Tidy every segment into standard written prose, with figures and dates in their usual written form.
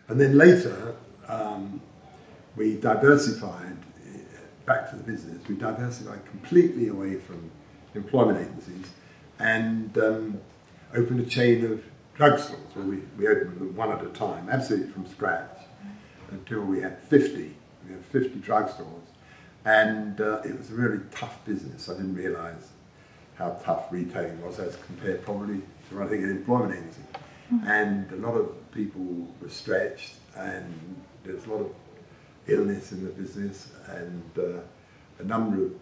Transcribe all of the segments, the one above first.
And then later, we diversified back to the business. We diversified completely away from employment agencies and opened a chain of drugstores where we opened them one at a time, absolutely from scratch, until we had 50. We had 50 drugstores. And it was a really tough business. I didn't realise how tough retailing was as compared probably to running an employment agency. And a lot of people were stretched, and there was a lot of illness in the business, and a number of,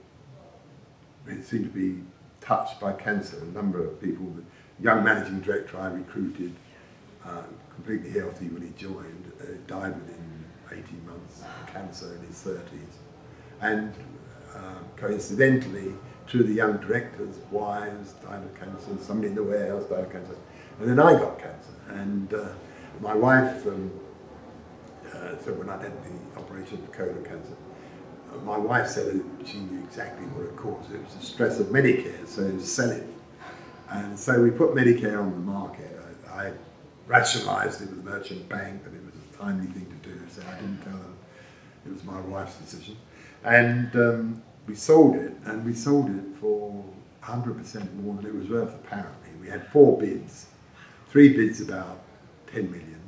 it seemed to be touched by cancer. A number of people, the young managing director I recruited, completely healthy when he joined, died within 18 months of cancer in his 30s. And coincidentally, two of the young directors' wives died of cancer, somebody in the warehouse died of cancer, and then I got cancer. And my wife, so when I had the operation for colon cancer, my wife said that she knew exactly what it caused. It was the stress of Medicare, so sell it. And so we put Medicare on the market. I rationalised it with the merchant bank that it was a timely thing to do, so I didn't tell them. It was my wife's decision. And we sold it, and we sold it for 100% more than it was worth, apparently. We had 4 bids, 3 bids about 10 million,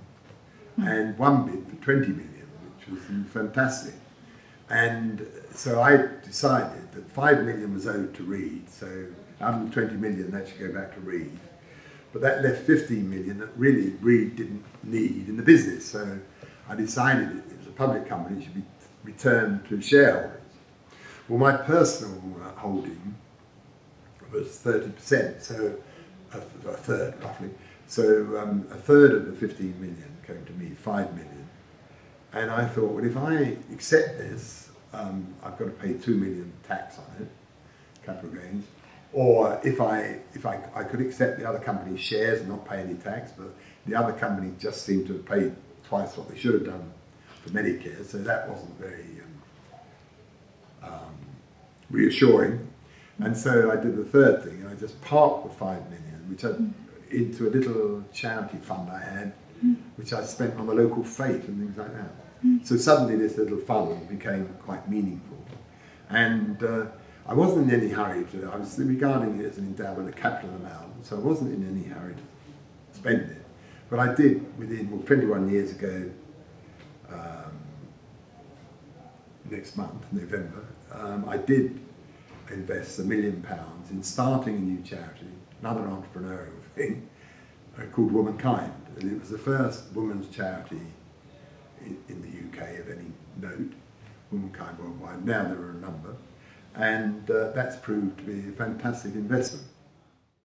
and 1 bid for 20 million, which was fantastic. And so I decided that 5 million was owed to Reed, so out of the 20 million that should go back to Reed. But that left 15 million that really Reed didn't need in the business. So I decided it was a public company, it should be returned to shareholders. Well, my personal holding was 30%, so a third roughly. So a third of the 15 million came to me, 5 million. And I thought, well, if I accept this, I've got to pay 2 million tax on it, capital gains. Or if I could accept the other company's shares and not pay any tax, but the other company just seemed to have paid twice what they should have done for Medicare, so that wasn't very reassuring. And so I did the third thing, I just parked the 5 million, which into a little charity fund I had, which I spent on the local fete and things like that. So suddenly this little fund became quite meaningful. And I wasn't in any hurry to, I was regarding it as an endowment, a capital amount, so I wasn't in any hurry to spend it. But I did within, well, 21 years ago, next month, November, I did invest £1 million in starting a new charity, another entrepreneurial thing, called Womankind. And it was the first women's charity in the UK of any note, Womankind worldwide. Now there are a number. And that's proved to be a fantastic investment.